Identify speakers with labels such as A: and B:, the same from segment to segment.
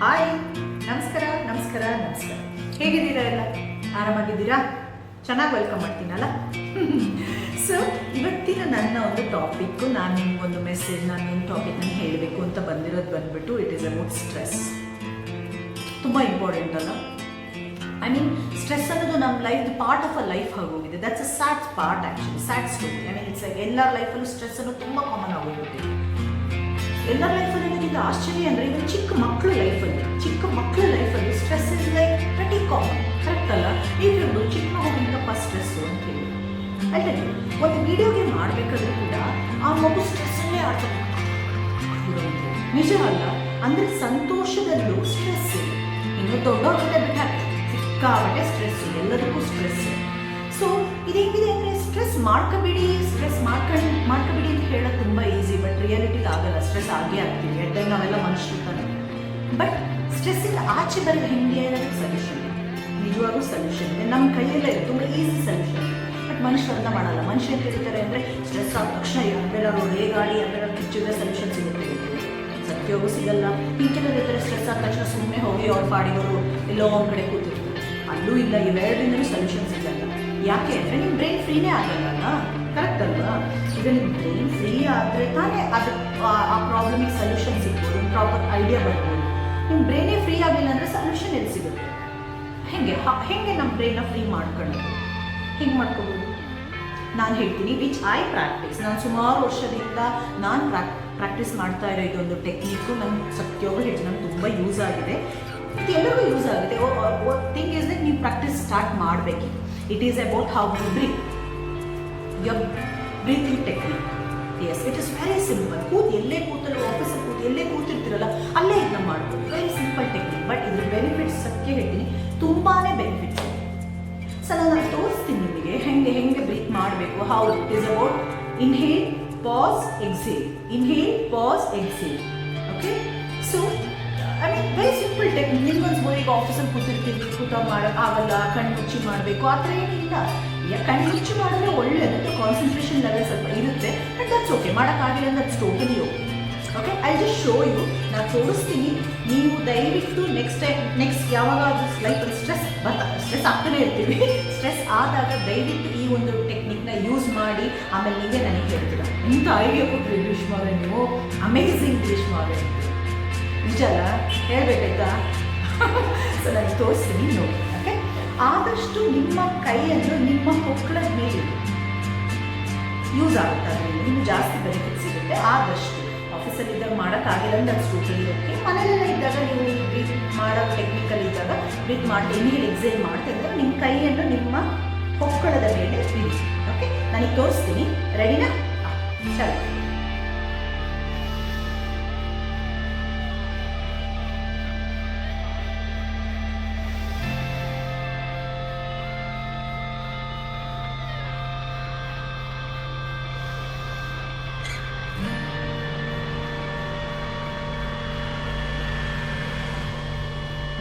A: Hi, ನಮಸ್ಕಾರ ನಮಸ್ಕಾರ ನಮಸ್ಕಾರ. ಹೇಗಿದ್ದೀರಾ? ಎಲ್ಲ ಆರಾಮಾಗಿದ್ದೀರಾ? ಚೆನ್ನಾಗಿ ವೆಲ್ಕಮ್ ಮಾಡ್ತೀನಲ್ಲ. ಸೊ ಇವತ್ತಿನ ನನ್ನ ಒಂದು ಟಾಪಿಕ್ಕು, ನಾನು ನಿಮ್ಗೊಂದು ಮೆಸೇಜ್, ನಾನು ಒಂದು ಟಾಪಿಕ್ ನಾನು ಹೇಳಬೇಕು ಅಂತ ಬಂದ್ಬಿಟ್ಟು ಇಟ್ ಈಸ್ ಅಬೌಟ್ ಸ್ಟ್ರೆಸ್. ತುಂಬ ಇಂಪಾರ್ಟೆಂಟ್ ಅಲ್ಲ? ಐ ಮೀನ್ ಸ್ಟ್ರೆಸ್ ಅನ್ನೋದು ನಮ್ಮ life part of a life ಆಗೋಗಿದೆ. That's a sad part actually, sad story. I mean it's like ಎಲ್ಲರ ಲೈಫಲ್ಲೂ ಸ್ಟ್ರೆಸ್ ಅನ್ನೋದು ತುಂಬ ಕಾಮನ್ ಆಗೋಗ್ಬಿಟ್ಟಿದೆ. ಎಲ್ಲರ ಲೈಫಲ್ಲಿ ನನಗಿಂತ ಆಶ್ಚರ್ಯ ಅಂದರೆ ಇವನ್ ಚಿಕ್ಕ ಮಕ್ಕಳ ಲೈಫಲ್ಲಿ ಸ್ಟ್ರೆಸ್ ಇಸ್ ಲೈಕ್ ಪ್ರತಿ ಕಾಮನ್. ಕರೆಕ್ಟ್ ಅಲ್ಲ? ಈಗ ಚಿಕ್ಕ ಮಗುವಿಂದಪ್ಪ ಸ್ಟ್ರೆಸ್ಸು ಅಂತ ಹೇಳಿ ಅಲ್ಲದೆ ಒಂದು ವಿಡಿಯೋ ಗೇಮ್ ಆಡಬೇಕಾದ್ರೂ ಕೂಡ ಆ ಮಗು ಸ್ಟ್ರೆಸ್ಸಲ್ಲೇ ಆಡ್ತಾರೆ. ನಿಜ ಅಲ್ಲ? ಅಂದರೆ ಸಂತೋಷದಲ್ಲೂ ಸ್ಟ್ರೆಸ್ ಇದೆ. ಇನ್ನು ದೊಡ್ಡವ್ರಿಗೆ ಬಿಟ್ಟಾಗ್ತದೆ, ಸಿಕ್ಕಾಬಟ್ಟೆ ಸ್ಟ್ರೆಸ್, ಎಲ್ಲದಕ್ಕೂ ಸ್ಟ್ರೆಸ್. ಸೊ ಇದೇನಿದೆ ಅಂದರೆ ಸ್ಟ್ರೆಸ್ ಮಾಡ್ಕೋಬೇಡಿ ಅಂತ ಹೇಳೋದು ತುಂಬ ಈಸಿ, ಬಟ್ ರಿಯಾಲಿಟಿಲಿ ಆಗಲ್ಲ. ಸ್ಟ್ರೆಸ್ ಆಗೇ ಆಗ್ತೀವಿ, ಎಟ್ ಟೈಮ್ ನಾವೆಲ್ಲ ಮನುಷ್ಯರು ತಾನೆ. ಬಟ್ ಸ್ಟ್ರೆಸ್ಸಿಂದ ಆಚೆ ಬರೋದು ಹೆಂಗೆ ಅನ್ನೋದಕ್ಕೆ ಸೊಲ್ಯೂಷನ್ ಇದೆ, ನಿಜವಾಗೂ ಸೊಲ್ಯೂಷನ್ ಇದೆ, ನಮ್ಮ ಕೈಯಲ್ಲೇ ಇದೆ, ತುಂಬ ಈಸಿ ಸೊಲ್ಯೂಷನ್ ಇದೆ. ಬಟ್ ಮನುಷ್ಯರು ಅರ್ಥ ಮಾಡಲ್ಲ. ಮನುಷ್ಯರು ಹೇಳ್ತಾರೆ ಅಂದರೆ ಸ್ಟ್ರೆಸ್ ಆದ ತಕ್ಷಣ ಯಾವ್ದಾರು ರೇಗಾಡಿ ಯಾವ್ದಾರು ಕಿಚ್ಚಿದ್ರೆ ಸೊಲ್ಯೂಷನ್ ಸಿಗುತ್ತೆ. ಸತ್ಯೋಗೂ ಸಿಗಲ್ಲ. ಈ ಕೆಲವರು ಇರ್ತಾರೆ ಸ್ಟ್ರೆಸ್ ಆದ ತಕ್ಷಣ ಸುಮ್ಮನೆ ಹೋಗಿ ಅವ್ರ ಪಾಡಿಗಳು ಎಲ್ಲೋ ಒಂದು ಕಡೆ ಕೂತಿರ್ತಾರೆ. ಅಲ್ಲೂ ಇಲ್ಲ, ಇವೆರಡರಿಂದಲೂ ಸೊಲ್ಯೂಷನ್ ಸಿಗಲ್ಲ. ಯಾಕೆ ಅಂದರೆ ನಿಮ್ಮ ಬ್ರೈನ್ ಫ್ರೀನೇ ಆಗಲ್ಲ. ಕರೆಕ್ಟ್ ಅಲ್ವಾ? ಈಗ ನಿಮ್ಮ ಬ್ರೈನ್ ಫ್ರೀ ಆದರೆ ತಾನೇ ಅದು ಆ ಪ್ರಾಬ್ಲಮಿಗೆ ಸೊಲ್ಯೂಷನ್ ಸಿಗ್ಬೋದು, ಒಂದು ಪ್ರಾಪರ್ ಐಡಿಯಾ ಬರ್ಬೋದು. ನಿಮ್ಮ ಬ್ರೈನೇ ಫ್ರೀ ಆಗಿಲ್ಲ ಅಂದರೆ ಸೊಲ್ಯೂಷನ್ ಎಲ್ಲಿ ಸಿಗುತ್ತೆ? ಹೆಂಗೆ ನಮ್ಮ ಬ್ರೈನ್ನ ಫ್ರೀ ಮಾಡ್ಕೊಳ್ಳೋದು? ಹೆಂಗೆ ಮಾಡ್ಕೋಬೋದು? ನಾನು ಹೇಳ್ತೀನಿ, ವಿಚ್ ಐ ಪ್ರಾಕ್ಟೀಸ್. ನಾನು ಸುಮಾರು ವರ್ಷದಿಂದ ನಾನು ಪ್ರಾಕ್ಟೀಸ್ ಮಾಡ್ತಾ ಇರೋ ಇದೊಂದು ಟೆಕ್ನಿಕ್ಕು ನಂಗೆ ಸತ್ಯೋಗ ಹೇಳ್ತೀನಿ, ನಂಗೆ ತುಂಬ ಯೂಸ್ ಆಗಿದೆ. ಇದು ಎಲ್ಲರಿಗೂ ಯೂಸ್ ಆಗಿದೆ. ಥಿಂಗ್ ಇಸ್ ದಟ್ ನೀವು ಪ್ರಾಕ್ಟೀಸ್ ಸ್ಟಾರ್ಟ್ ಮಾಡಬೇಕು. It is about how you breathe, your breathing technique. Yes, it is very simple. ಎಲ್ಲೇ ಕೂತಲ್ಲ, ಆಫೀಸಲ್ಲಿ ಎಲ್ಲೇ ಕೂತಿರ್ತೀರಲ್ಲ ಅಲ್ಲೇ ಇದನ್ನ ಮಾಡ್ಬೋದು. ವೆರಿ ಸಿಂಪಲ್ ಟೆಕ್ನಿಕ್, ಬಟ್ ಇದ್ರ ಬೆನಿಫಿಟ್ಸ್ ಸತ್ಯ ಹೇಳ್ತೀನಿ, ತುಂಬಾ ಬೆನಿಫಿಟ್ಸ್ ಇದೆ. ಸೊ ನಾನು ತೋರಿಸ್ತೀನಿ ನಿಮಗೆ ಹೆಂಗೆ ಬ್ರೀತ್ ಮಾಡಬೇಕು. How it is about inhale, pass, exhale, inhale, pass, exhale. Okay, so I mean very simple technique. ನಿಮ್ಗೊಂದು ಈಗ ಆಫೀಸಲ್ಲಿ ಕೂತ ಆಗಲ್ಲ, ಕಣ್ಣು ಮುಚ್ಚಿ ಮಾಡಬೇಕು ಆ ಥರ ಏನಿಲ್ಲ. ಕಣ್ಣು ಮುಚ್ಚಿ ಮಾಡಿದ್ರೆ ಒಳ್ಳೆಯದು, ಕಾನ್ಸಂಟ್ರೇಷನ್ ಲೆವೆಲ್ ಸ್ವಲ್ಪ ಇರುತ್ತೆ. ಬಟ್ ದಟ್ಸ್ ಓಕೆ, ಮಾಡೋಕ್ಕಾಗಿಲ್ಲ ಅಂದ್ರೆ that's totally okay. Okay, I just show you. ನಾನು ತೋರಿಸ್ತೀನಿ, ನೀವು ದಯವಿಟ್ಟು ನೆಕ್ಸ್ಟ್ ಯಾವಾಗಾದ್ರೂ ಲೈಫಲ್ಲಿ ಸ್ಟ್ರೆಸ್ ಆಗ್ತಾನೆ ಇರ್ತೀವಿ. ಸ್ಟ್ರೆಸ್ ಆದಾಗ ದಯವಿಟ್ಟು ಈ ಒಂದು ಟೆಕ್ನಿಕ್ನ ಯೂಸ್ ಮಾಡಿ. ಆಮೇಲೆ ನೀವೇ ನನಗೆ ಹೇಳ್ತೀರಾ, ಇಂಥ ಐಡಿಯಾ ಕೊಟ್ಟರು ಗ್ರೀಷ್ಮಾರೆ, ನೀವು ಅಮೇಝಿಂಗ್ ಗ್ರೀಷ್ಮಾರೆ. ನಿಜ ಅಲ್ಲ? ಹೇಳ್ಬೇಕಾಯ್ತಾ? ಸೊ ನಾನು ತೋರಿಸ್ತೀನಿ, ನೋಡಿ. ಓಕೆ, ಆದಷ್ಟು ನಿಮ್ಮ ಕೈಯನ್ನು ನಿಮ್ಮ ಹೊಕ್ಕಳದ ಮೇಲೆ ಯೂಸ್ ಆಗುತ್ತೆ. ಅದರಿಂದ ನಿಮ್ಗೆ ಜಾಸ್ತಿ ಬೆನಿಫಿಟ್ ಸಿಗುತ್ತೆ. ಆದಷ್ಟು ಆಫೀಸಲ್ಲಿ ಇದ್ದಾಗ ಮಾಡೋಕ್ಕಾಗಿಲ್ಲ ಅಂದ್ರೆ ಅದು ಟೋಟಲಿ ಓಕೆ. ಮನೆಯಲ್ಲೆಲ್ಲ ಇದ್ದಾಗ ನೀವು ಬ್ರೀತ್ ಮಾಡೋ ಟೆಕ್ನಿಕಲ್ ಇದ್ದಾಗ ಬ್ರೀತ್ ಮಾಡಿ ಇನ್ಹೇಲ್ ಎಕ್ಸೇಲ್ ಮಾಡ್ತಾ ಇದ್ದಾಗ ನಿಮ್ಮ ಕೈಯನ್ನು ನಿಮ್ಮ ಹೊಕ್ಕಳದ ಮೇಲೆ ಇಡಿ. ಓಕೆ, ನನಗೆ ತೋರಿಸ್ತೀನಿ. ರೆಡಿನಾ? ಸರಿ.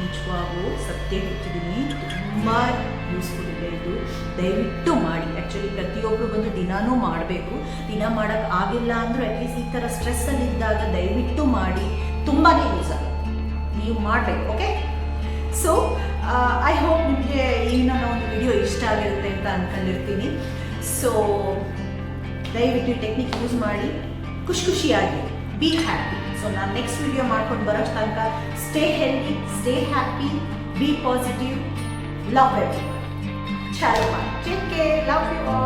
A: ನಿಜವಾಗೂ ಸತ್ಯ ಹೇಳ್ತಿದ್ದೀನಿ, ತುಂಬ ಯೂಸ್ಫುಲ್ ಇದೆ ಇದು. ದಯವಿಟ್ಟು ಮಾಡಿ. ಆ್ಯಕ್ಚುಲಿ ಪ್ರತಿಯೊಬ್ಬರು ಬಂದು ದಿನಾನೂ ಮಾಡಬೇಕು. ದಿನ ಮಾಡೋಕ್ಕೆ ಆಗಿಲ್ಲ ಅಂದರೂ ಅಟ್ಲೀಸ್ಟ್ ಈ ಥರ ಸ್ಟ್ರೆಸ್ಸಲ್ಲಿದ್ದಾಗ ದಯವಿಟ್ಟು ಮಾಡಿ. ತುಂಬಾ ಯೂಸ್ ಆಗುತ್ತೆ, ನೀವು ಮಾಡಬೇಕು. ಓಕೆ, ಸೊ ಐ ಹೋಪ್ ನಿಮಗೆ ಈ ನನ್ನ ಒಂದು ವಿಡಿಯೋ ಇಷ್ಟ ಆಗಿರುತ್ತೆ ಅಂತ ಅಂದ್ಕೊಂಡಿರ್ತೀನಿ. ಸೊ ದಯವಿಟ್ಟು ಟೆಕ್ನಿಕ್ ಯೂಸ್ ಮಾಡಿ, ಖುಷಿಯಾಗಿ, ಬಿ ಹ್ಯಾಪಿ. ಸೊ ನಾನು ನೆಕ್ಸ್ಟ್ ವಿಡಿಯೋ ಮಾಡ್ಕೊಂಡು ಬರೋ ತನಕ stay healthy, stay happy, be positive, love everyone. ಚಲೋ, take care, love you all.